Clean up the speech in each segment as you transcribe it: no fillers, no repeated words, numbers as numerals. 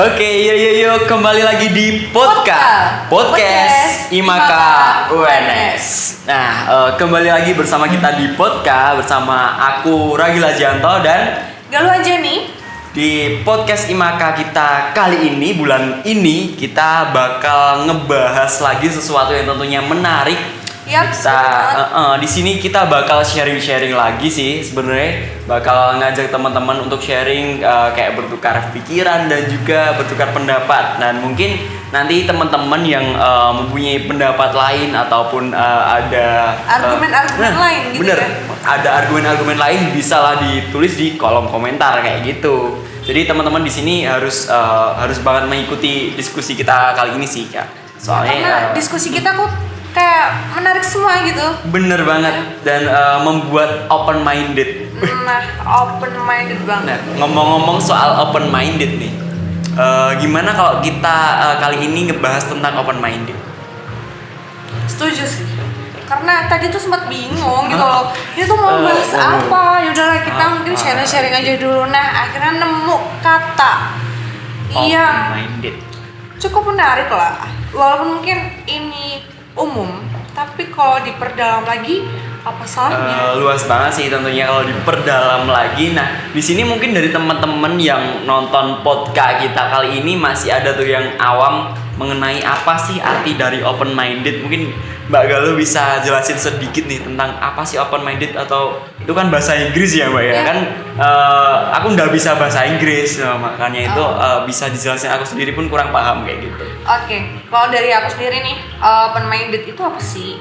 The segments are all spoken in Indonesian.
Oke, yuk kembali lagi di podcast Imaka UNS. Nah, kembali lagi bersama kita di podcast bersama aku Ragila Janto dan Galuh Ajani. Di podcast Imaka kita kali ini, bulan ini kita bakal ngebahas lagi sesuatu yang tentunya menarik. Yap, Di sini kita bakal sharing-sharing lagi sih sebenarnya, bakal ngajak teman-teman untuk sharing kayak bertukar pikiran dan juga bertukar pendapat. Dan mungkin nanti teman-teman yang mempunyai pendapat lain ataupun ada argumen-argumen lain gitu bener, kan. ada argumen-argumen lain bisa lah ditulis di kolom komentar kayak gitu. Jadi teman-teman di sini harus banget mengikuti diskusi kita kali ini sih, Kak. Soalnya karena diskusi kita kok kayak menarik semua gitu. Bener banget, dan membuat open minded. Nah, open minded banget. Nah, ngomong-ngomong soal open minded nih, gimana kalau kita kali ini ngebahas tentang open minded? Setuju sih. Karena tadi tuh sempat bingung gitu loh. Ini tuh mau bahas apa? Yaudahlah kita mungkin sharing-sharing aja dulu. Nah, akhirnya nemu kata yang minded. cukup menarik lah. Walaupun mungkin ini umum, tapi kalau diperdalam lagi apa salahnya? Luas banget sih tentunya kalau diperdalam lagi. Nah, di sini mungkin dari teman-teman yang nonton podcast kita kali ini masih ada tuh yang awam mengenai apa sih arti dari open minded. Mungkin Mbak Galuh bisa jelasin sedikit nih tentang apa sih open minded, atau itu kan bahasa Inggris ya Mbak ya? Yeah. Kan aku nggak bisa bahasa Inggris, makanya itu bisa dijelasin, aku sendiri pun kurang paham kayak gitu. Oke, kalau dari aku sendiri nih, open minded itu apa sih?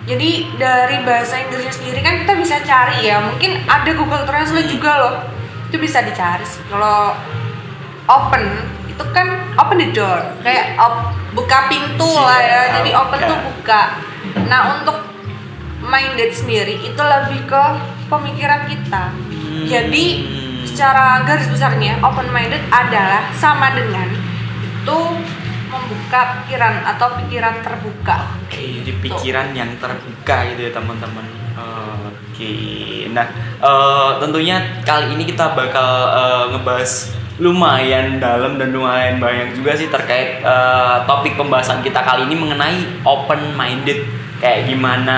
Jadi dari bahasa Inggrisnya sendiri kan kita bisa cari ya, mungkin ada Google Translate juga loh, itu bisa dicari sih. Kalau open itu kan open the door, kayak buka pintu lah ya, jadi open tuh buka. Nah, untuk minded sendiri itu lebih ke pemikiran kita. Jadi secara garis besarnya open minded adalah sama dengan itu membuka pikiran atau pikiran terbuka. Oke, jadi pikiran yang terbuka gitu ya teman-teman. Oke, nah tentunya kali ini kita bakal ngebahas lumayan dalam dan lumayan banyak juga sih terkait topik pembahasan kita kali ini mengenai open minded. Kayak gimana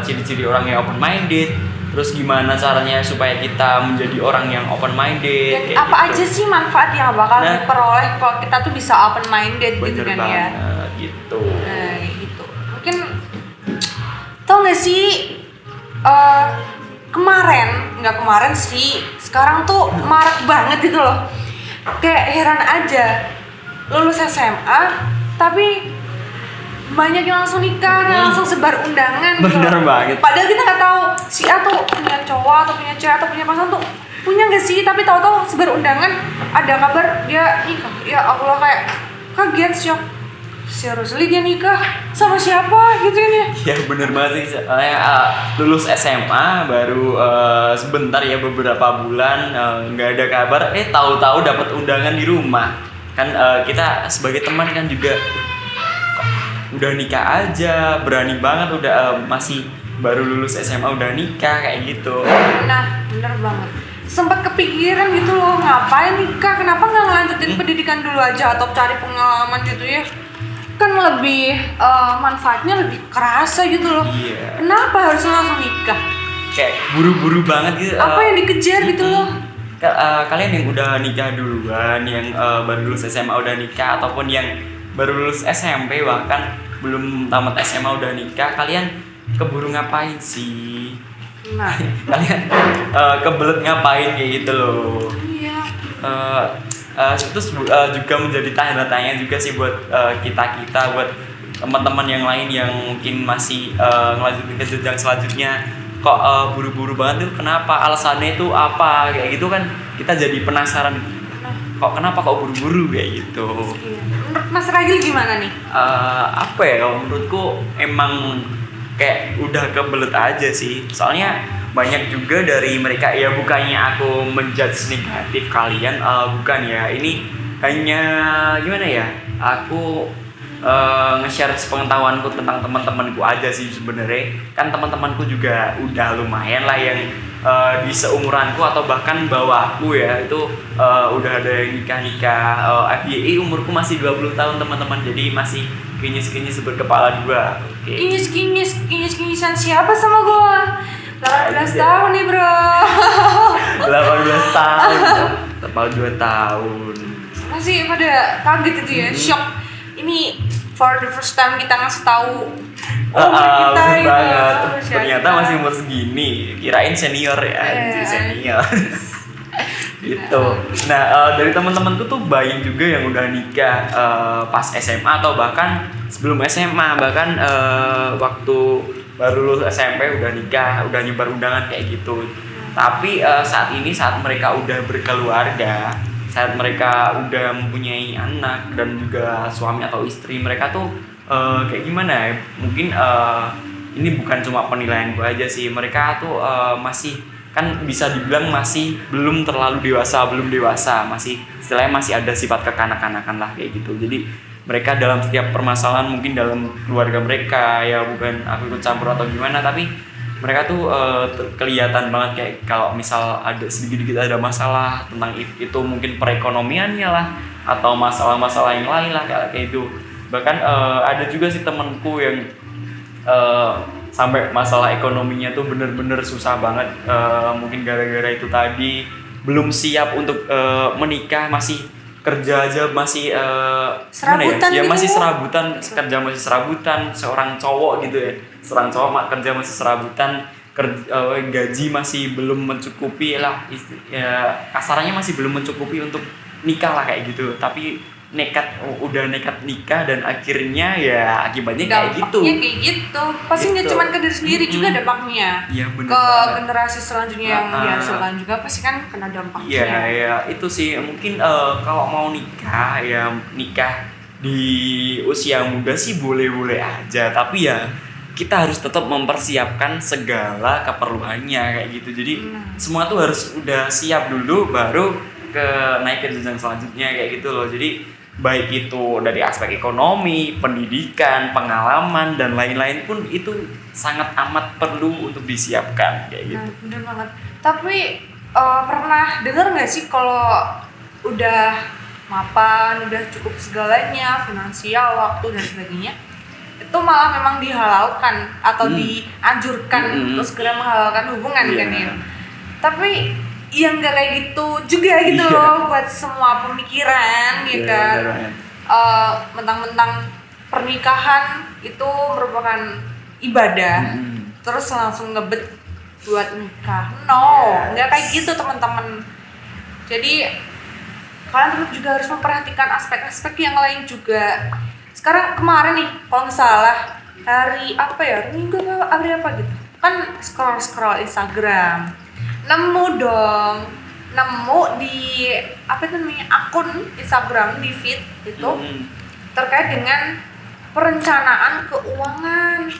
ciri-ciri orang yang open minded, terus gimana caranya supaya kita menjadi orang yang open minded. Dan apa gitu aja sih manfaat yang bakal diperoleh kalau kita tuh bisa open minded gitu kan ya? Gitu. Nah, gitu. Mungkin tau gak sih kemarin sih, sekarang tuh marak banget gitu loh. Kayak heran aja, lulus SMA tapi banyak yang langsung nikah, yang langsung sebar undangan. Bener gitu. banget. Padahal kita nggak tahu si A tuh punya cowok atau punya cewek atau punya pasangan tuh punya nggak sih, tapi tahu-tahu sebar undangan ada kabar dia nikah. Ya Allah, kayak kaget, shock. Seriously dia nikah sama siapa gitu kan ya? Ya bener banget sih, soalnya lulus SMA baru sebentar ya, beberapa bulan nggak ada kabar, tahu-tahu dapat undangan di rumah. Kan kita sebagai teman kan juga udah nikah aja, berani banget udah masih baru lulus SMA udah nikah kayak gitu. Nah, bener banget. Sempat kepikiran gitu loh, ngapain nikah? Kenapa nggak ngelanjutin pendidikan dulu aja atau cari pengalaman gitu ya? Kan lebih manfaatnya lebih kerasa gitu loh. Iya. Kenapa harus langsung nikah? Kayak buru-buru banget gitu. Apa yang dikejar gitu loh? Kalian yang udah nikah duluan, yang baru lulus SMA udah nikah, ataupun yang baru lulus SMP bahkan belum tamat SMA udah nikah, kalian keburu ngapain sih? Nah, Kalian kebelet ngapain kayak gitu loh? iya. Itu juga menjadi tanda tanya juga sih buat kita buat teman-teman yang lain yang mungkin masih ngelanjutin ke jenjang selanjutnya. Kok buru-buru banget tuh, kenapa, alasannya itu apa kayak gitu kan, kita jadi penasaran. Kenapa kok buru-buru kayak gitu? Iya. Menurut Mas Ragil gimana nih? Apa ya, kalau menurutku emang kayak udah kebelet aja sih. Soalnya banyak juga dari mereka, ya bukannya aku menjudge negatif kalian, bukan ya. Ini hanya gimana ya, aku nge-share pengetahuanku tentang teman-temanku aja sih sebenarnya. Kan teman-temanku juga udah lumayan lah yang di seumuranku atau bahkan bawahku ya itu udah ada yang nikah. FYI umurku masih 20 tahun teman-teman, jadi masih kinyis-kinyis berkepala dua. Oke. Kinyis-kinyisan siapa sama gua? 18 Aja. tahun nih bro. 18 tahun, tepat 2 tahun. Masih pada kaget itu ya, shock. Ini for the first time kita ngasih tahu umur kita Bener ya. banget. Usia Ternyata kita. masih umur segini, kirain senior ya, anjir, senior. Gitu. Nah, dari teman-temanku tuh banyak juga yang udah nikah pas SMA atau bahkan sebelum SMA, bahkan waktu baru lulus SMP udah nikah, udah nyebar undangan kayak gitu. Tapi saat ini saat mereka udah berkeluarga, saat mereka udah mempunyai anak dan juga suami atau istri, mereka tuh kayak gimana ya? Mungkin ini bukan cuma penilaian gue aja sih, mereka tuh masih kan bisa dibilang masih belum terlalu dewasa, masih istilahnya masih ada sifat kekanak-kanakan lah kayak gitu. Jadi mereka dalam setiap permasalahan mungkin dalam keluarga mereka ya, bukan aku ikut campur atau gimana, tapi mereka tuh kelihatan banget kayak kalau misal ada sedikit-sedikit ada masalah tentang itu mungkin perekonomiannya lah atau masalah-masalah yang lain lah kayak itu. Bahkan ada juga sih temanku yang sampai masalah ekonominya tuh bener-bener susah banget, mungkin gara-gara itu tadi belum siap untuk menikah, masih kerja aja masih Serabutan ya gitu. masih serabutan seorang cowok gitu ya, seorang cowok kerja masih serabutan, gaji masih belum mencukupi lah, ya kasarannya masih belum mencukupi untuk nikah lah kayak gitu, tapi udah nekat nikah dan akhirnya ya akibatnya kayak gitu. Dampaknya kayak gitu. Pasti nggak Gitu. cuma ke diri sendiri juga dampaknya. Iya, bener ke banget. generasi selanjutnya yang dihasilkan juga pasti kan kena dampaknya. Iya, ya itu sih mungkin kalau mau nikah ya nikah di usia muda sih boleh-boleh aja, tapi ya kita harus tetap mempersiapkan segala keperluannya kayak gitu. Jadi semua tuh harus udah siap dulu baru naik ke jenjang selanjutnya kayak gitu loh. Jadi baik itu dari aspek ekonomi, pendidikan, pengalaman dan lain-lain pun itu sangat amat perlu untuk disiapkan kayak gitu. Nah, bener banget. Tapi pernah dengar nggak sih kalau udah mapan, udah cukup segalanya, finansial, waktu dan sebagainya, itu malah memang dihalalkan atau dianjurkan untuk segera menghalalkan hubungan kan ya. Tapi yang nggak kayak gitu juga gitu loh buat semua pemikiran gitu kan. Mentang-mentang pernikahan itu merupakan ibadah, terus langsung ngebet buat nikah. Nggak kayak gitu teman-teman. Jadi kalian tetap juga harus memperhatikan aspek-aspek yang lain juga. Sekarang kemarin nih kalau nggak salah hari apa ya, minggu hari apa gitu, kan scroll Instagram, nemu di apa itu namanya, akun Instagram di feed itu terkait dengan perencanaan keuangan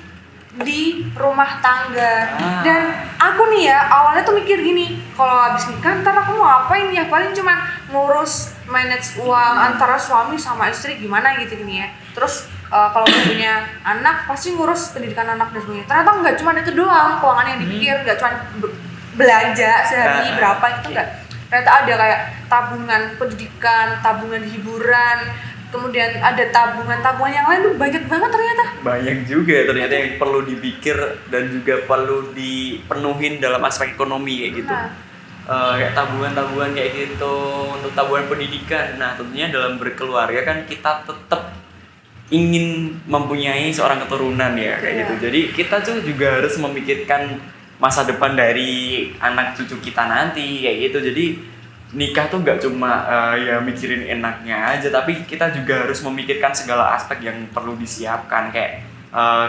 di rumah tangga. Dan aku nih ya awalnya tuh mikir gini, kalau habis nikah ntar aku mau ngapain ya, paling cuman ngurus manage uang antara suami sama istri gimana gitu gini ya. Terus kalau punya anak pasti ngurus pendidikan anak dan sebagainya. Ternyata nggak cuma itu doang keuangan yang dipikir, nggak cuma belanja sehari berapa itu enggak. Ternyata ada kayak tabungan pendidikan, tabungan hiburan, kemudian ada tabungan yang lain tuh banyak banget ternyata. Banyak juga ternyata yang perlu dipikir dan juga perlu dipenuhin dalam aspek ekonomi kayak gitu. Kayak tabungan kayak gitu untuk tabungan pendidikan. Nah, tentunya dalam berkeluarga kan kita tetap ingin mempunyai seorang keturunan ya kayak gitu. Jadi kita tuh juga harus memikirkan masa depan dari anak cucu kita nanti kayak gitu. Jadi nikah tuh gak cuma ya mikirin enaknya aja, tapi kita juga harus memikirkan segala aspek yang perlu disiapkan, kayak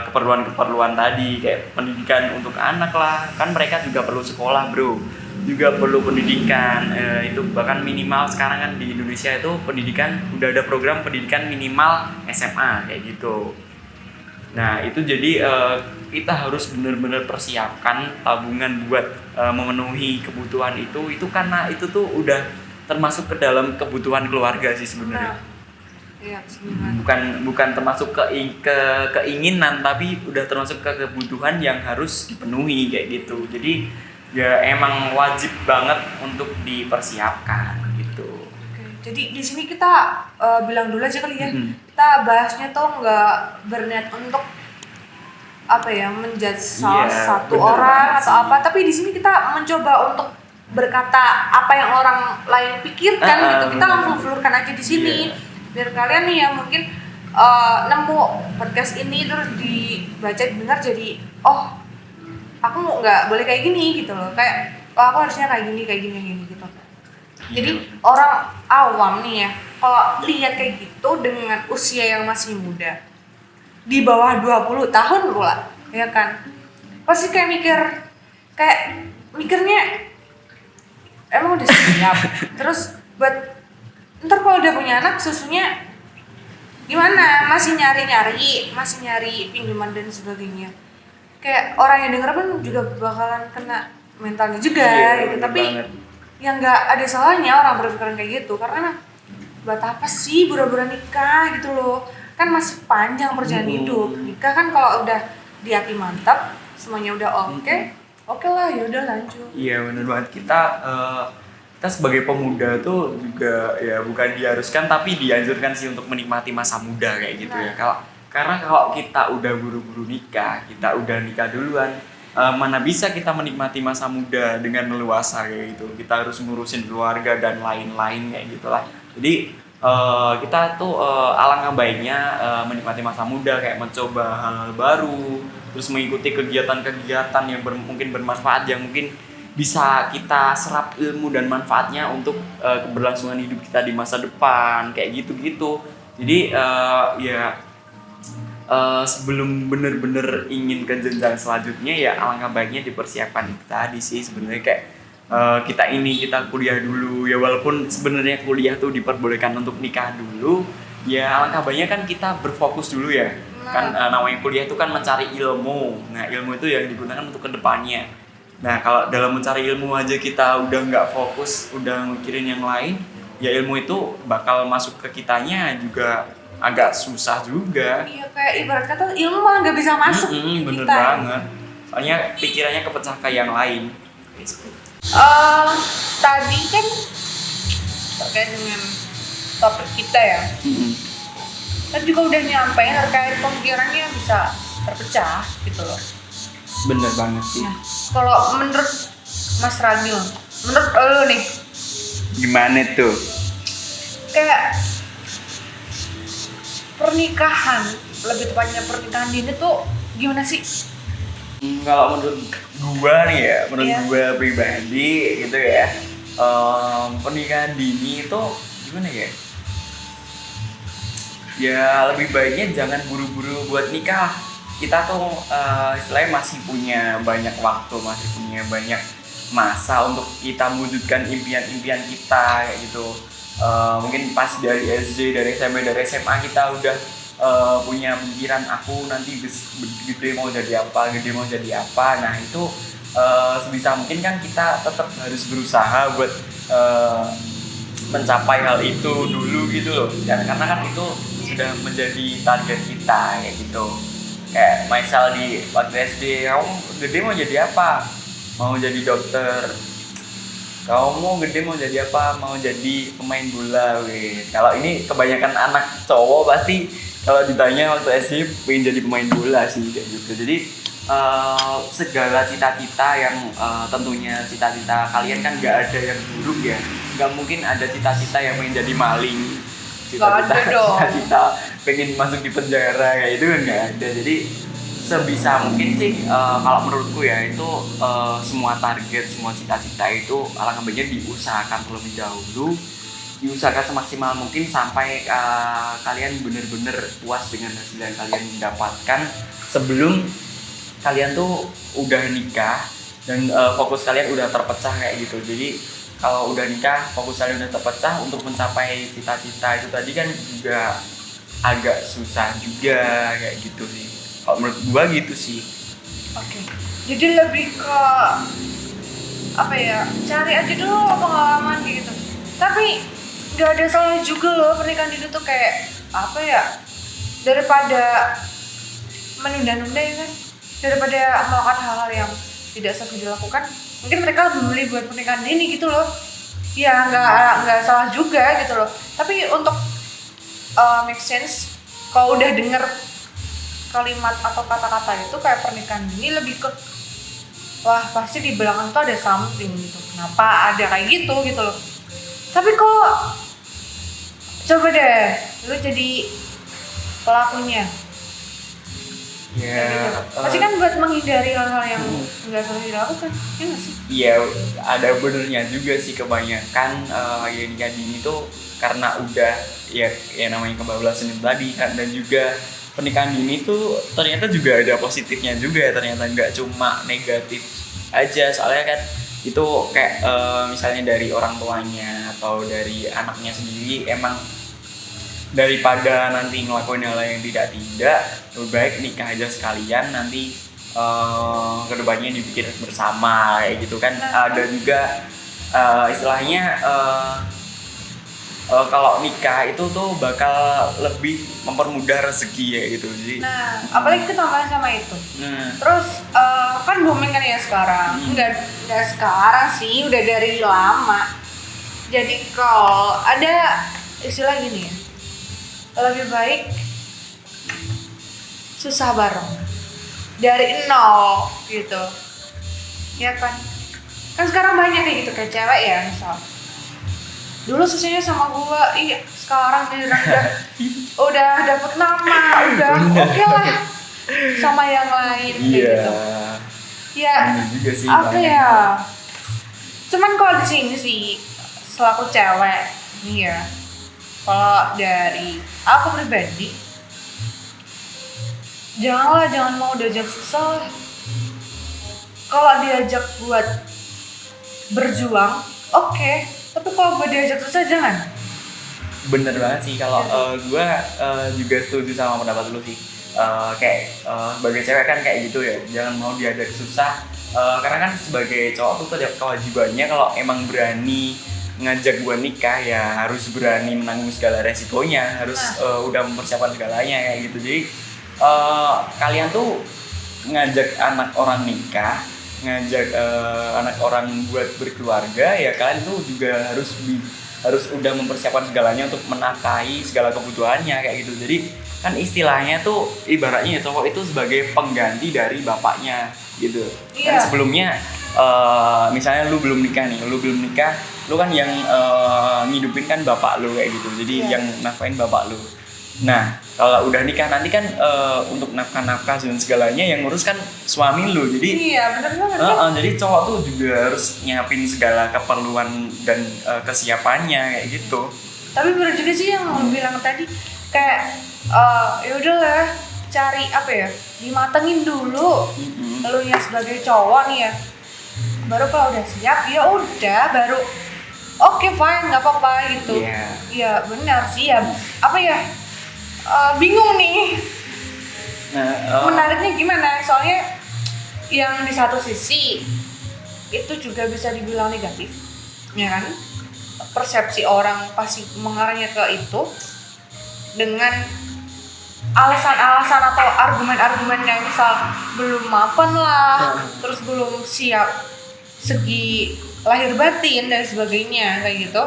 keperluan-keperluan tadi, kayak pendidikan untuk anak lah, kan mereka juga perlu sekolah bro, juga perlu pendidikan, itu bahkan minimal sekarang kan di Indonesia itu pendidikan udah ada program pendidikan minimal SMA kayak gitu. Nah itu jadi kita harus benar-benar persiapkan tabungan buat memenuhi kebutuhan itu karena itu tuh udah termasuk ke dalam kebutuhan keluarga sih sebenarnya. Iya, Bukan termasuk keinginan, tapi udah termasuk ke kebutuhan yang harus dipenuhi kayak gitu. Jadi ya emang wajib banget untuk dipersiapkan gitu. Oke, jadi di sini kita bilang dulu aja kali ya. Mhm. Kita bahasnya tuh nggak berniat untuk apa ya menjudge salah Iya, satu bener orang banget atau sih. apa, tapi di sini kita mencoba untuk berkata apa yang orang lain pikirkan gitu. Kita Bener. langsung flurkan aja di sini. Iya. Biar kalian nih ya mungkin nemu podcast ini terus dibaca dengar jadi oh aku nggak boleh kayak gini gitu loh, kayak oh, aku harusnya kayak gini gitu. Jadi orang awam nih ya kalau lihat kayak gitu dengan usia yang masih muda di bawah 20 tahun pula ya kan, pasti kayak mikirnya emang udah siap terus buat ntar kalau udah punya anak susunya gimana, masih nyari pinjaman dan sebagainya. Kayak orang yang denger pun juga bakalan kena mentalnya juga gitu. Bener Tapi banget. yang nggak ada salahnya orang berpikiran kayak gitu, karena buat apa sih bura-bura nikah gitu loh, kan masih panjang perjalanan hidup. Nikah kan kalau udah di hati mantap semuanya udah oke lah, yaudah lanjut. Iya benar banget, kita sebagai pemuda tuh juga ya bukan diharuskan tapi dianjurkan sih untuk menikmati masa muda kayak gitu ya. Karena kalau kita udah buru-buru nikah, kita udah nikah duluan, mana bisa kita menikmati masa muda dengan leluasa kayak gitu. Kita harus ngurusin keluarga dan lain-lain kayak gitulah. Jadi kita tuh alangkah baiknya menikmati masa muda, kayak mencoba hal-hal baru, terus mengikuti kegiatan-kegiatan yang mungkin bermanfaat, yang mungkin bisa kita serap ilmu dan manfaatnya untuk keberlangsungan hidup kita di masa depan kayak gitu-gitu. Jadi sebelum bener-bener ingin ke jenjang selanjutnya ya alangkah baiknya dipersiapkan itu tadi sih sebenarnya, kayak kita kuliah dulu ya, walaupun sebenarnya kuliah tuh diperbolehkan untuk nikah dulu ya, alangkah baiknya kan kita berfokus dulu ya. Kan namanya kuliah itu kan mencari ilmu, nah ilmu itu yang digunakan untuk kedepannya. Nah kalau dalam mencari ilmu aja kita udah nggak fokus, udah mikirin yang lain, ya ilmu itu bakal masuk ke kitanya juga agak susah juga. Iya, kayak ibarat kata ilmu mah nggak bisa masuk ke Bener kita. banget. Soalnya pikirannya kepecah ke yang lain. Tadi kan terkait dengan topik kita ya, tadi juga udah nyampein terkait pemikirannya bisa terpecah gitu loh. Bener banget sih. Nah, kalau menurut Mas Ragil, menurut lo nih, Gimana tuh? kayak pernikahan, lebih tepatnya pernikahan dini tuh gimana sih? Kalau menurut gua nih ya, menurut Iya. gua pribadi gitu ya, pernikahan dini itu gimana ya? Ya lebih baiknya jangan buru-buru buat nikah. Kita tuh istilahnya masih punya banyak waktu, masih punya banyak masa untuk kita mewujudkan impian-impian kita kayak gitu. Mungkin pas dari SD, dari SMP, dari SMA kita udah punya pikiran aku nanti gede mau jadi apa. Nah itu sebisa mungkin kan kita tetap harus berusaha buat mencapai hal itu dulu gitu loh. Karena kan itu sudah menjadi target kita kayak gitu. Kayak misal di waktu SD, kamu gede mau jadi apa? Mau jadi dokter. Kamu mau gede mau jadi apa? Mau jadi pemain bola, weh. Kalau ini kebanyakan anak cowok pasti kalau ditanya waktu SD pengen jadi pemain bola sih kayak gitu. Jadi segala cita-cita yang tentunya cita-cita kalian kan nggak ada yang buruk ya. Nggak mungkin ada cita-cita yang pengen jadi maling. Cita-cita pengen masuk di penjara kayak itu kan nggak ada. Jadi sebisa mungkin sih kalau menurutku ya itu semua target, semua cita-cita itu alangkah baiknya diusahakan terlebih dahulu, diusahakan semaksimal mungkin sampai kalian benar-benar puas dengan hasil yang kalian dapatkan sebelum kalian tuh udah nikah dan fokus kalian udah terpecah kayak gitu. Jadi kalau udah nikah fokus kalian udah terpecah untuk mencapai cita-cita itu tadi kan juga agak susah juga kayak gitu sih. Kalau menurut gua gitu sih. Oke. Jadi lebih ke apa ya? Cari aja dulu pengalaman gitu. Tapi nggak ada salah juga loh pernikahan dini tuh, kayak apa ya? Daripada menunda-nunda ya kan, daripada melakukan hal-hal yang tidak seharusnya dilakukan, mungkin mereka lebih memilih buat pernikahan dini gitu loh. Ya nggak salah juga gitu loh. Tapi untuk make sense kalau udah denger kalimat atau kata-kata itu kayak pernikahan dini lebih ke wah pasti di belakang tuh ada something gitu. Kenapa ada kayak gitu loh. Tapi kok coba deh lu jadi pelakunya. Ya, Gitu. Pasti kan buat menghindari hal-hal yang nggak salah dilakukan, ya nggak sih? iya ada benernya juga sih kebanyakan ya nikah dini tuh karena udah ya namanya kebablasan itu tadi kan, dan juga pernikahan dini tuh ternyata juga ada positifnya juga ya, ternyata nggak cuma negatif aja, soalnya kan itu kayak misalnya dari orang tuanya atau dari anaknya sendiri, emang daripada nanti ngelakuin hal yang tidak lebih baik nikah aja sekalian, nanti kedepannya dipikir bersama kayak gitu kan. Ada juga istilahnya kalau nikah itu tuh bakal lebih mempermudah rezeki ya gitu. Jadi apalagi ketambahan sama itu. Terus kan booming kan ya sekarang. Nggak sekarang sih, udah dari lama. Jadi kalau ada istilah gini ya, lebih baik susah bareng dari nol gitu, ya kan? Kan sekarang banyak kayak gitu, kayak cewek ya misal. Dulu susahnya sama gua, iya sekarang dia udah dapet nama, udah oke lah sama yang lain kayak gitu. Ya juga sih, apa ya? Cuman kalau di sini sih selaku cewek, nih ya. Kalau dari aku pribadi, jangan mau diajak susah. Kalau diajak buat berjuang, oke. Tapi kalau buat diajak susah jangan. Bener banget sih, kalau gue juga setuju sama pendapat lu sih. Kayak sebagai cewek kan kayak gitu ya, jangan mau diajak susah. Karena kan sebagai cowok tuh ada kewajibannya, kalau emang berani ngajak gue nikah ya harus berani menanggung segala resikonya, harus udah mempersiapkan segalanya kayak gitu. Jadi kalian tuh ngajak anak orang nikah, ngajak anak orang buat berkeluarga, ya kalian tuh juga harus udah mempersiapkan segalanya untuk menafkahi segala kebutuhannya kayak gitu. Jadi kan istilahnya tuh ibaratnya ya, cowok itu sebagai pengganti dari bapaknya gitu. Kan sebelumnya misalnya lu belum nikah, lu kan yang ngidupin kan bapak lu kayak gitu, jadi yang nafkahin bapak lu. Nah kalau udah nikah nanti kan untuk nafkah dan segalanya yang ngurus kan suami lu, jadi bener banget jadi cowok tuh juga harus nyiapin segala keperluan dan kesiapannya kayak gitu. Tapi bener juga sih yang lu bilang tadi, kayak ya udahlah cari apa ya, dimatengin dulu. Lu ya sebagai cowok nih ya, baru kalau udah siap ya udah baru oke, fine, nggak apa-apa gitu. Iya benar sih ya. Apa ya? Bingung nih. Menariknya gimana? Soalnya yang di satu sisi itu juga bisa dibilang negatif, ya kan? Persepsi orang pasti mengarahnya ke itu dengan alasan-alasan atau argumen-argumen yang misal belum mapan lah, terus belum siap segi lahir batin dan sebagainya kayak gitu.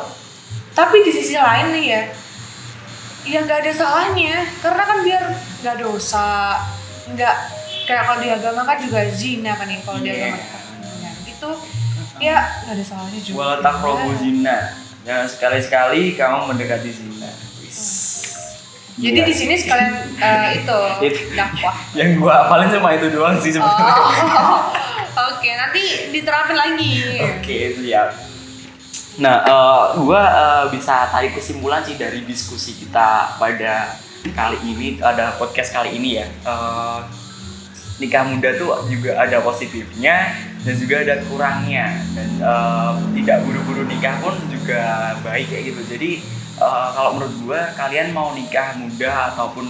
Tapi di sisi lain nih ya nggak ada salahnya, karena kan biar nggak dosa, nggak kayak kalau di agama kan juga zina kan ya, kalau di agama gitu ya nggak ada salahnya juga. Wala taqrabu zina, jangan sekali-sekali kamu mendekati zina. Jadi di sini sekalian itu dakwah. Yang gua hafalin cuma itu doang sih sebenarnya. Oke, nanti diterapin lagi. Oke, siap. Nah, gua bisa tarik kesimpulan sih dari diskusi kita pada kali ini, ada podcast kali ini ya. Nikah muda tuh juga ada positifnya dan juga ada kurangnya, dan tidak buru-buru nikah pun juga baik kayak gitu. Jadi kalau menurut gua, kalian mau nikah muda ataupun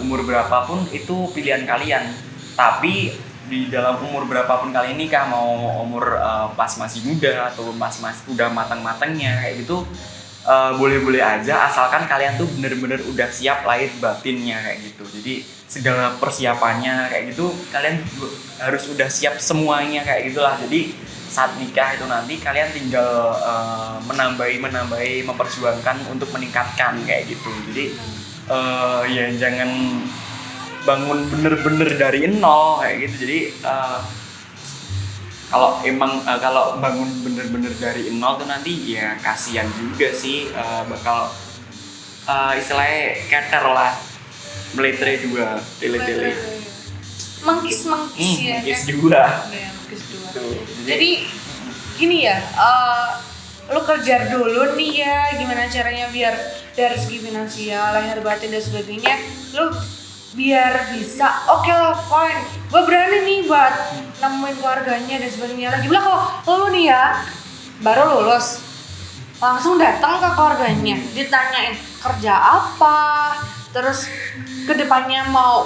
umur berapapun itu pilihan kalian. Tapi di dalam umur berapapun kalian nikah, mau umur pas masih muda atau pas udah matang-matangnya kayak gitu, boleh-boleh aja asalkan kalian tuh bener-bener udah siap lahir batinnya kayak gitu. Jadi segala persiapannya kayak gitu, kalian harus udah siap semuanya kayak gitulah. Jadi saat nikah itu nanti kalian tinggal menambahi memperjuangkan untuk meningkatkan kayak gitu. Jadi ya jangan bangun bener-bener dari nol kayak gitu. Jadi kalau bangun bener-bener dari nol tuh nanti ya kasihan juga sih, bakal istilahnya keter lah, meletre juga, tele-tele. Mengkis ya Mengkis kan? juga. Iya, mengkis juga. Tuh, Jadi gini ya, lu kerja dulu nih ya, gimana caranya biar dari segi finansial, lahir batin dan sebagainya, lu biar bisa oke lah fine, gue berani nih buat nemuin keluarganya dan sebagainya. Lagi bilang kalau lu nih ya baru lulus langsung datang ke keluarganya, ditanyain kerja apa, terus kedepannya mau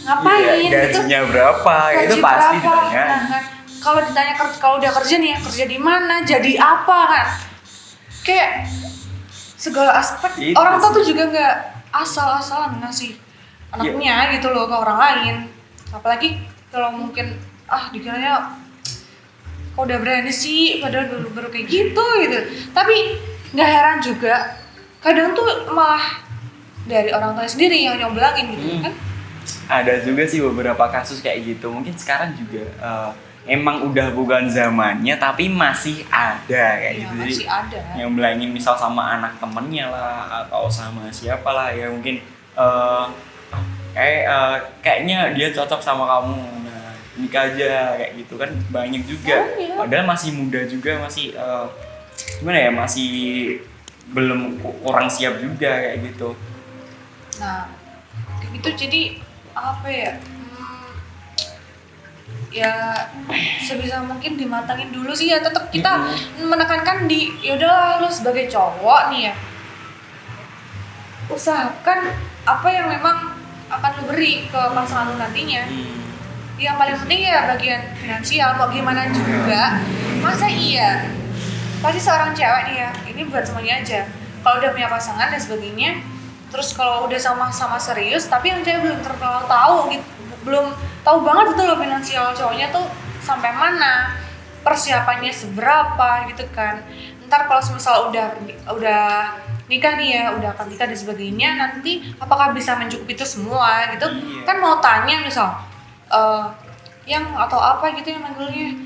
ngapain, iya, gajinya berapa, itu pasti berapa. ditanya. Nah, kan, kalau ditanya kalau udah kerja nih ya, kerja di mana, jadi apa kan, kayak segala aspek. Itu orang tua sih. tuh juga nggak asal-asalan ngasih anaknya gitu loh ke orang lain, apalagi kalau mungkin dikiranya kok udah berani sih padahal baru kayak gitu. Tapi nggak heran juga kadang tuh malah dari orang tua sendiri yang nyobelangin gitu kan. Ada juga sih beberapa kasus kayak gitu. Mungkin sekarang juga emang udah bukan zamannya, tapi masih ada kayak gitu. Masih Jadi ada yang bilangin misal sama anak temennya lah atau sama siapa lah ya, mungkin kayaknya dia cocok sama kamu, nah nikah aja kayak gitu kan, banyak juga. Iya. Padahal masih muda juga, masih gimana ya, masih belum kurang siap juga kayak gitu. Nah kayak gitu, jadi apa ya, ya sebisa mungkin dimatangin dulu sih ya. Tetap kita menekankan di yaudah lu sebagai cowok nih ya, usahakan apa yang memang akan lu beri ke pasangan lu nantinya. Yang paling penting ya bagian finansial. Mau gimana juga, masa iya pasti seorang cewek nih ya, ini buat semuanya aja, kalau udah punya pasangan dan sebagainya, terus kalau udah sama-sama serius tapi yang cewek belum terlalu tahu gitu, belum tahu banget gitu loh finansial cowoknya tuh sampai mana, persiapannya seberapa gitu kan. Ntar kalau misal udah nikah nih ya, udah akan nikah dan sebagainya, nanti apakah bisa mencukupi itu semua gitu. Iya. Kan mau tanya misal yang atau apa gitu yang manggilnya,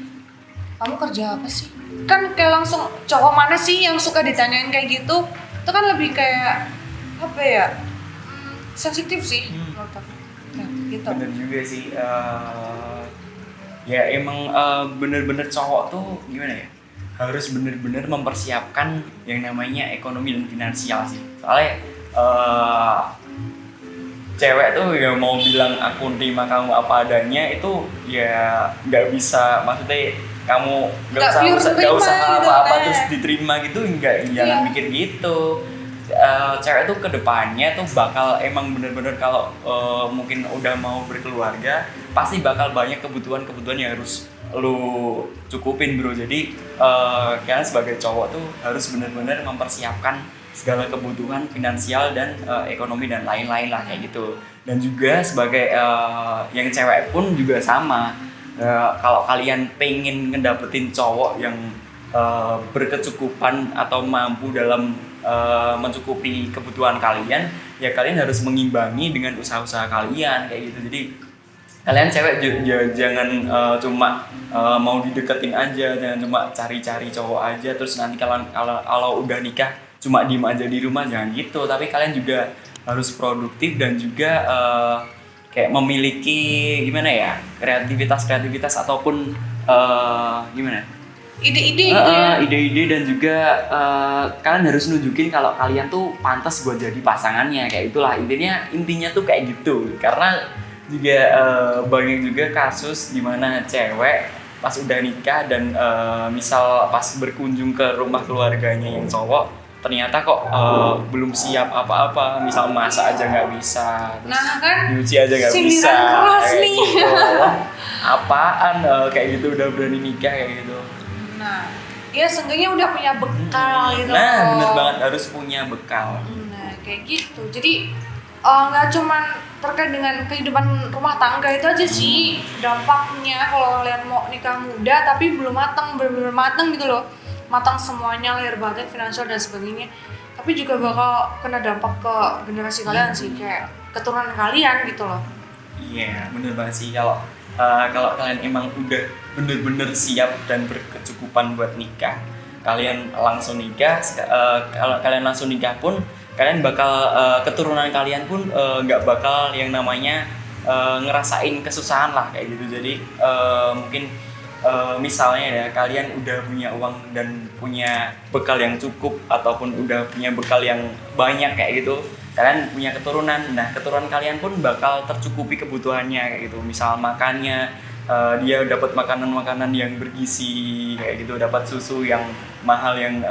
kamu kerja apa sih, kan kayak langsung cowok mana sih yang suka ditanyain kayak gitu. Itu kan lebih kayak apa ya, sensitif sih menurut aku. Nah, gitu. Bener juga sih, ya emang bener-bener cowok tuh gimana ya, harus bener-bener mempersiapkan yang namanya ekonomi dan finansial sih. Soalnya cewek tuh ya mau bilang aku terima kamu apa adanya itu ya nggak bisa, maksudnya kamu nggak usah apa-apa gitu, terus diterima gitu, jangan mikir gitu. Cewek tuh kedepannya tuh bakal emang bener-bener kalau mungkin udah mau berkeluarga pasti bakal banyak kebutuhan yang harus lu cukupin bro. Jadi kalian sebagai cowok tuh harus bener-bener mempersiapkan segala kebutuhan finansial dan ekonomi dan lain-lain lah kayak gitu. Dan juga sebagai yang cewek pun juga sama, kalau kalian pengen ngedapetin cowok yang berkecukupan atau mampu dalam mencukupi kebutuhan kalian, ya kalian harus mengimbangi dengan usaha-usaha kalian kayak gitu. Jadi kalian cewek jangan cuma mau dideketin aja, jangan cuma cari-cari cowok aja terus nanti kalau udah nikah cuma diem aja di rumah, jangan gitu. Tapi kalian juga harus produktif dan juga kayak memiliki gimana ya, kreativitas ataupun gimana, ide-ide gitu ya. Ide-ide dan juga kalian harus nunjukin kalau kalian tuh pantas buat jadi pasangannya kayak itulah. Intinya tuh kayak gitu. Karena juga banyak juga kasus dimana cewek pas udah nikah dan misal pas berkunjung ke rumah keluarganya yang cowok ternyata kok belum siap apa-apa, misal masak aja nggak bisa, terus Nah kan, nyuci aja nggak bisa, sindiran keras kayak nih. gitu. Apaan kayak gitu udah berani nikah kayak gitu. Nah, ya seenggaknya udah punya bekal gitu. Nah bener banget, harus punya bekal. Nah kayak gitu. Jadi nggak cuman terkait dengan kehidupan rumah tangga itu aja sih dampaknya kalau kalian mau nikah muda tapi belum matang, benar-benar matang gitu loh, matang semuanya, lahir batin, finansial dan sebagainya, tapi juga bakal kena dampak ke generasi kalian sih, kayak keturunan kalian gitu loh. Iya, bener banget sih. Kalau kalian emang udah bener-bener siap dan berkecukupan buat nikah, kalian langsung nikah. Kalau kalian langsung nikah pun, kalian bakal keturunan kalian pun nggak bakal yang namanya ngerasain kesusahan lah kayak gitu. Jadi mungkin misalnya ya kalian udah punya uang dan punya bekal yang cukup ataupun udah punya bekal yang banyak kayak gitu, kalian punya keturunan. Nah, keturunan kalian pun bakal tercukupi kebutuhannya kayak gitu. Misal makannya dia dapat makanan-makanan yang bergizi kayak gitu, dapat susu yang mahal yang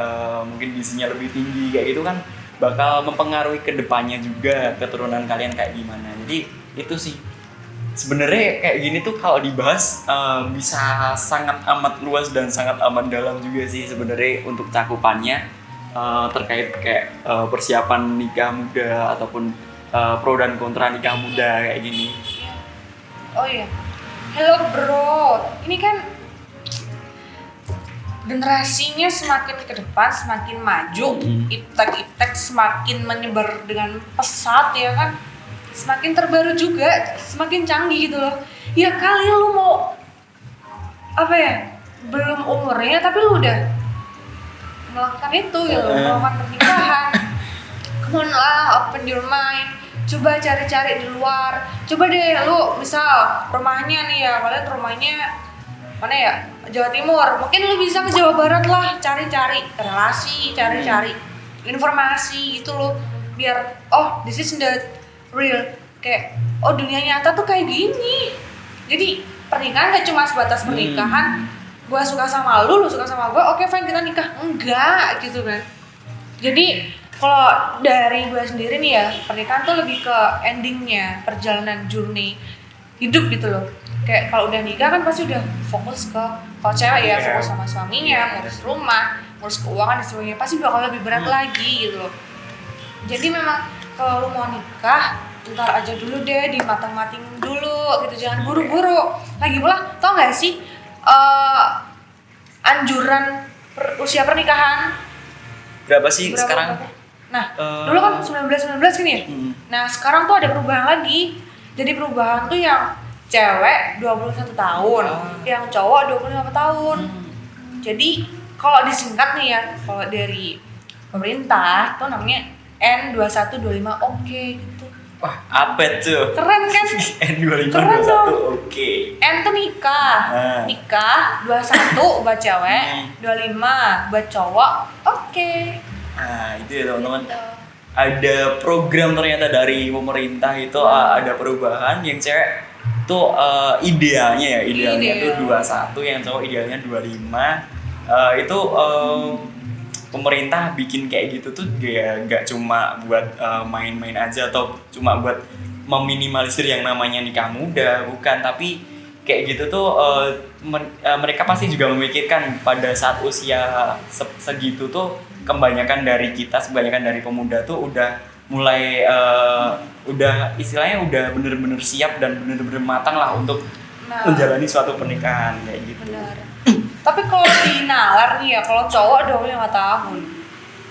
mungkin gizinya lebih tinggi kayak gitu kan, bakal mempengaruhi kedepannya juga keturunan kalian kayak gimana. Jadi itu sih sebenarnya kayak gini tuh kalau dibahas bisa sangat amat luas dan sangat amat dalam juga sih sebenarnya untuk cakupannya terkait kayak persiapan nikah muda ataupun pro dan kontra nikah muda kayak gini. Oh iya, hello bro, ini kan generasinya semakin ke depan semakin maju, iptek semakin menyebar dengan pesat ya kan, semakin terbaru juga, semakin canggih gitu loh. Ya kali lu mau apa ya, belum umurnya tapi lu udah melakukan itu gitu, melakukan pernikahan. Come on lah, open your mind, coba cari-cari di luar. Coba deh lu misal rumahnya nih ya, kalian rumahnya mana ya, Jawa Timur, mungkin lu bisa ke Jawa Barat lah, cari-cari relasi, cari-cari informasi gitu loh, biar oh this is the real, kayak oh dunia nyata tuh kayak gini. Jadi pernikahan gak cuma sebatas pernikahan, gue suka sama lu suka sama gue, oke fine kita nikah, enggak gitu kan. Jadi kalau dari gue sendiri nih ya, pernikahan tuh lebih ke endingnya, perjalanan journey hidup gitu loh. Kayak kalau udah nikah kan pasti udah fokus ke, kalau cewek ya fokus sama suaminya, ngurus rumah, ngurus keuangan dan sebagainya, pasti bakal lebih berat lagi gitu loh. Jadi memang kalau lu mau nikah, ntar aja dulu deh, dimatang-mating dulu gitu, jangan buru-buru. Lagi pula, tau gak sih anjuran usia pernikahan Berapa sih sekarang? Nah, dulu kan 19 kan ya? Nah, sekarang tuh ada perubahan lagi. Jadi perubahan tuh yang cewek 21 tahun, yang cowok 25 tahun. Jadi kalau disingkat nih ya, kalau dari pemerintah tuh namanya N2125 oke gitu. Wah, apa tuh? Keren kan? N25 Keren 21 dong. oke. N tuh nikah. Nikah 21 buat cewek, 25 buat cowok. Oke. Nah, itu ya teman-teman. Ada program ternyata dari pemerintah itu ada perubahan yang cewek tuh idealnya tuh 21, yang cowok idealnya 25. Itu pemerintah bikin kayak gitu tuh gak cuma buat main-main aja atau cuma buat meminimalisir yang namanya nikah muda, bukan, tapi kayak gitu tuh mereka pasti juga memikirkan pada saat usia segitu tuh kebanyakan dari pemuda tuh udah mulai udah istilahnya udah bener-bener siap dan bener-bener matang lah untuk menjalani suatu pernikahan kayak gitu. Benar. Tapi kalau di nalar nih ya, kalau cowok 25 tahun.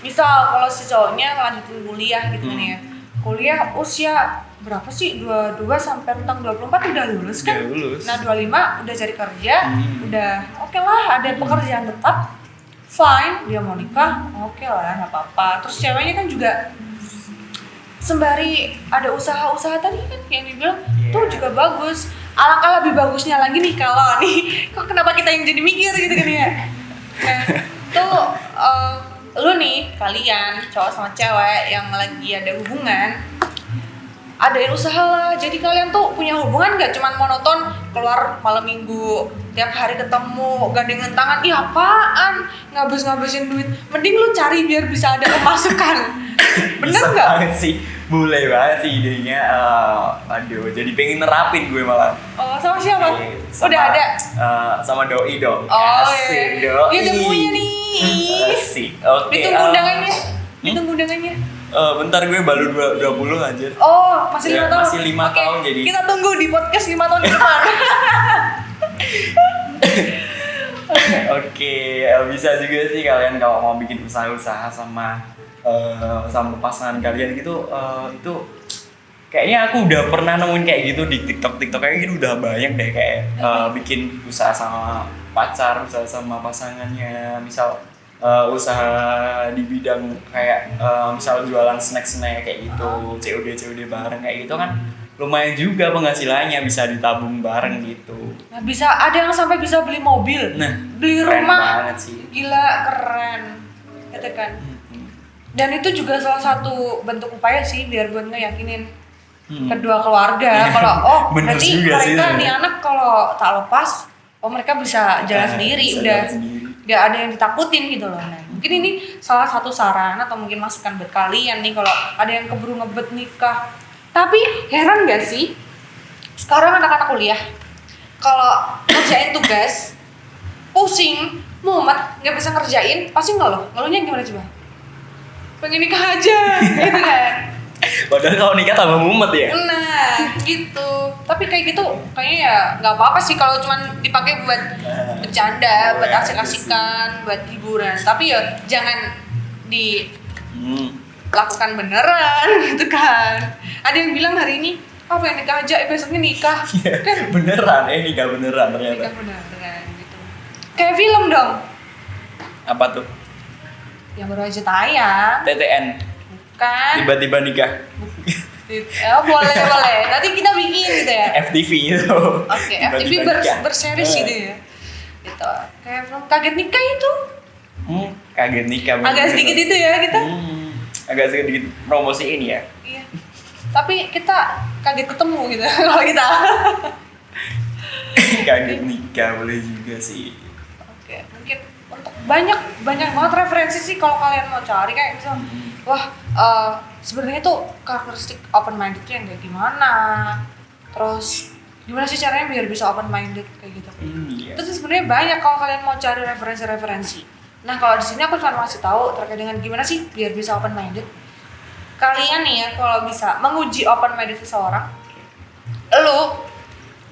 Misal kalau si cowoknya lanjutin kuliah gitu kan ya. Kuliah usia berapa sih? 22 sampai rentang 24 udah lulus kan? Udah lulus. Nah, 25 udah cari kerja, udah oke lah, ada pekerjaan tetap. Fine, dia mau nikah, oke lah, nggak apa-apa. Terus ceweknya kan juga sembari ada usaha-usaha tadi kan yang dibilang tuh juga bagus. Alangkah lebih bagusnya lagi nih kalau nih, kok kenapa kita yang jadi mikir gitu kan ya? Nah, tuh lu nih, kalian cowok sama cewek yang lagi ada hubungan, adain usaha lah. Jadi kalian tuh punya hubungan gak cuman monoton keluar malam minggu tiap hari ketemu gandengan tangan, ih apaan ngabis-ngabisin duit, mending lu cari biar bisa ada pemasukan. Bener bisa nggak? banget sih, boleh banget sih idenya. Aduh, jadi pengen nerapin gue malah. Oh, sama siapa? Sama, udah ada? Sama doi dong. Oh asik iya. doi. Dia udah punya nih. Asik. Oke. Ditunggu undangannya. Ditunggu undangannya. Bentar gue baru 20 anjir. Oh, masih 5 Ya, tahun. masih 5 Oke, tahun jadi. kita tunggu di podcast 5 tahun ke depan. Oke, bisa juga sih kalian kalau mau bikin usaha-usaha sama pasangan kalian gitu, itu kayaknya aku udah pernah nemuin kayak gitu di TikTok kayak gitu udah banyak deh kayak bikin usaha sama pacar, usaha sama pasangannya, misal usaha di bidang kayak misal jualan snack kayak gitu, COD bareng kayak gitu kan lumayan juga penghasilannya, bisa ditabung bareng gitu. Nah, bisa ada yang sampai bisa beli mobil, Nah, beli keren rumah. banget sih. Gila, keren. Gitu kan. Dan itu juga salah satu bentuk upaya sih biar gue ngeyakinin kedua keluarga kalau Bener berarti juga sih, mereka sebenarnya. nih anak kalau tak lepas, mereka bisa jalan sendiri, bisa udah jalan sendiri. nggak ada yang ditakutin gitu loh. Nah, mungkin ini salah satu saran atau mungkin masukan buat kalian nih kalau ada yang keburu ngebet nikah. Tapi heran gak sih sekarang anak-anak kuliah kalau ngerjain tugas pusing, mumet, nggak bisa ngerjain, pasti ngeluhnya gimana coba? Pengen nikah aja, gitu kan? Padahal kalau nikah tambah mumet ya. Nah, gitu. Tapi kayak gitu, kayaknya ya nggak apa-apa sih kalau cuman dipakai buat bercanda, buat asik-asikan, buat hiburan. Tapi ya jangan dilakukan beneran, gitu kan? Ada yang bilang hari ini, pengen nikah aja, besoknya nikah. Kan Beneran, nikah beneran ternyata. nikah beneran, gitu. Kayak film dong, Apa tuh? yang baru aja tayang, TTN. kan? Tiba-tiba nikah. Boleh. Nanti kita bikin gitu ya. FTV itu. Oke, FTV Tiba-tiba nikah. berseris gitu ya. Gitu. Kayak film kaget nikah itu. Kaget nikah. Agak sedikit itu ya kita. Agak sedikit promosi ini ya. Iya. Tapi kita kaget ketemu gitu kalau kita. Kaget nikah boleh juga sih. Oke, mungkin untuk banyak banget referensi sih kalau kalian mau cari kayak misal sebenarnya tuh karakteristik open minded tuh yang kayak gimana. Terus gimana sih caranya biar bisa open minded kayak gitu. Iya. Itu sih sebenarnya banyak kalau kalian mau cari referensi-referensi. Nah, kalau di sini aku cuma masih tahu terkait dengan gimana sih biar bisa open minded. Kalian nih ya kalau bisa menguji open minded seseorang, lu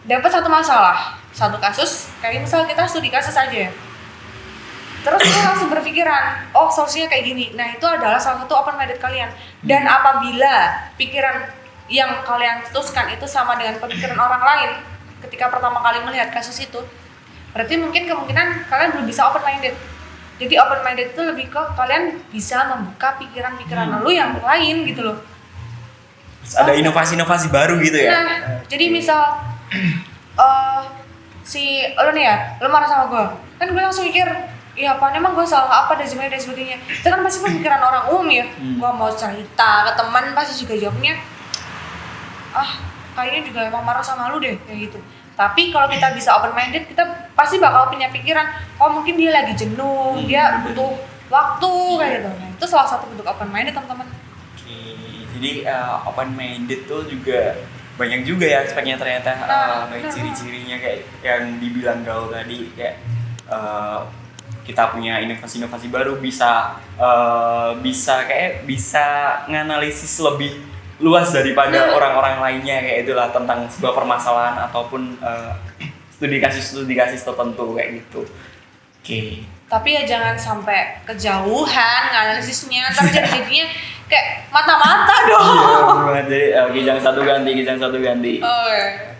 dapat satu masalah, satu kasus, kayak misal kita studi kasus aja ya. Terus lu langsung berpikiran, solusinya kayak gini. Nah, itu adalah salah satu open minded kalian. Dan apabila pikiran yang kalian cetuskan itu sama dengan pemikiran orang lain ketika pertama kali melihat kasus itu, berarti mungkin kemungkinan kalian belum bisa open minded. Jadi open minded itu lebih ke kalian bisa membuka pikiran-pikiran lu yang lain gitu loh. Terus ada inovasi-inovasi baru gitu ya. Nah, jadi misal si lu nih ya, lu marah sama gue, kan gue langsung mikir, iya apa emang gue salah apa dan sebagainya. Itu kan pasti pemikiran orang umum ya. Gue mau cerita ke teman pasti juga jawabnya, kayaknya juga emang marah sama lu deh kayak gitu. Tapi kalau kita bisa open minded, kita pasti bakal punya pikiran, mungkin dia lagi jenuh, dia butuh waktu kayak gitu. Nah, itu salah satu bentuk open minded teman-teman. Oke, jadi open minded tuh juga banyak juga ya aspeknya ternyata. Baik ciri-cirinya kayak yang dibilang Gaul tadi, kayak kita punya inovasi-inovasi baru, bisa nganalisis lebih luas daripada orang-orang lainnya, kayak itulah tentang sebuah permasalahan ataupun studi kasus tertentu kayak gitu. Oke. Tapi ya jangan sampai kejauhan analisisnya, ntar jadinya kayak mata-mata dong. Iya, jadi kijang satu ganti. Oh, ya.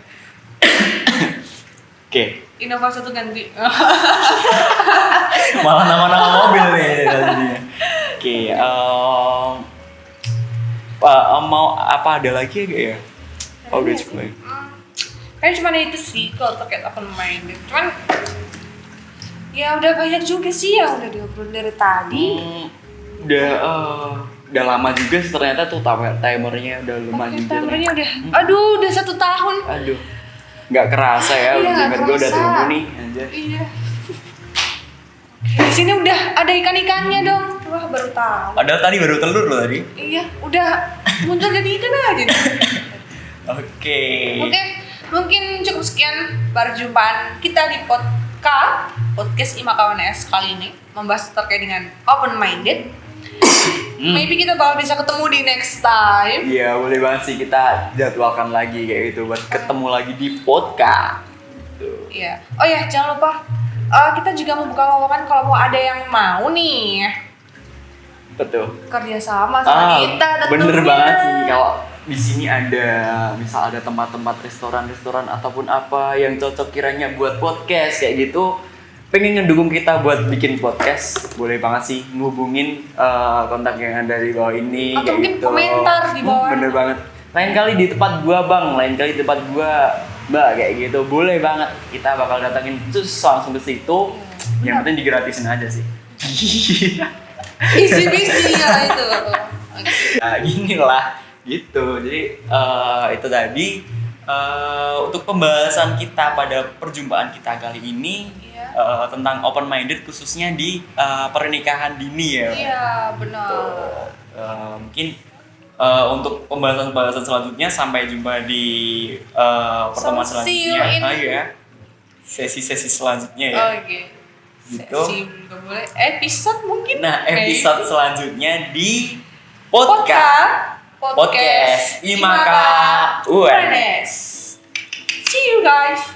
Oke. Inovasi satu ganti. Malah nama-nama mobil nih tadinya. Oke, mau apa ada lagi ya? Udah cukup. Kayaknya cuma itu sih kalau terkait open minded. Cuman ya udah banyak juga sih yang udah diobrolin dari tadi. Udah lama juga sih ternyata tuh timernya udah lumayan juga. Timernya udah 1 tahun. Aduh, nggak kerasa ya. Iya, Udah gue udah tunggu nih anjir. Iya. Di sini udah ada ikan-ikannya dong. Wah, baru tahu. Padahal tadi baru telur loh tadi. Iya, udah muncul jadi ikan aja. Oke, mungkin cukup sekian perjumpaan kita di podcast Imakawan S kali ini, membahas terkait dengan open minded. maybe kita bakal bisa ketemu di next time. Iya, boleh banget sih kita jadwalkan lagi kayak gitu buat ketemu lagi di podcast. Tuh. Iya. Oh ya, jangan lupa kita juga mau buka lowongan kalau mau ada yang mau nih Betul. kerja sama kita tentunya. Bener banget sih kalau di sini ada misal ada tempat-tempat restoran ataupun apa yang cocok kiranya buat podcast kayak gitu, pengen ngedukung kita buat bikin podcast, boleh banget sih ngubungin kontak yang ada di bawah ini atau kayak mungkin gitu. komentar di bawah. Bener banget. Lain kali di tempat gua bang, lain kali di tempat gua mbak kayak gitu, boleh banget. Kita bakal datengin terus langsung ke situ. Yang penting digratisin aja sih. Isi-isi ya itu. Nah, gini lah gitu. Jadi itu tadi untuk pembahasan kita pada perjumpaan kita kali ini tentang open minded khususnya di pernikahan dini ya. Iya, benar. Mungkin untuk pembahasan selanjutnya sampai jumpa di pertemuan So, see you selanjutnya. in- Ya. Sesi-sesi selanjutnya ya. Oke. Gitu. Sesi nggak boleh. Episode mungkin. Nah, episode selanjutnya di podcast Imaka Imaka UNS. See you guys.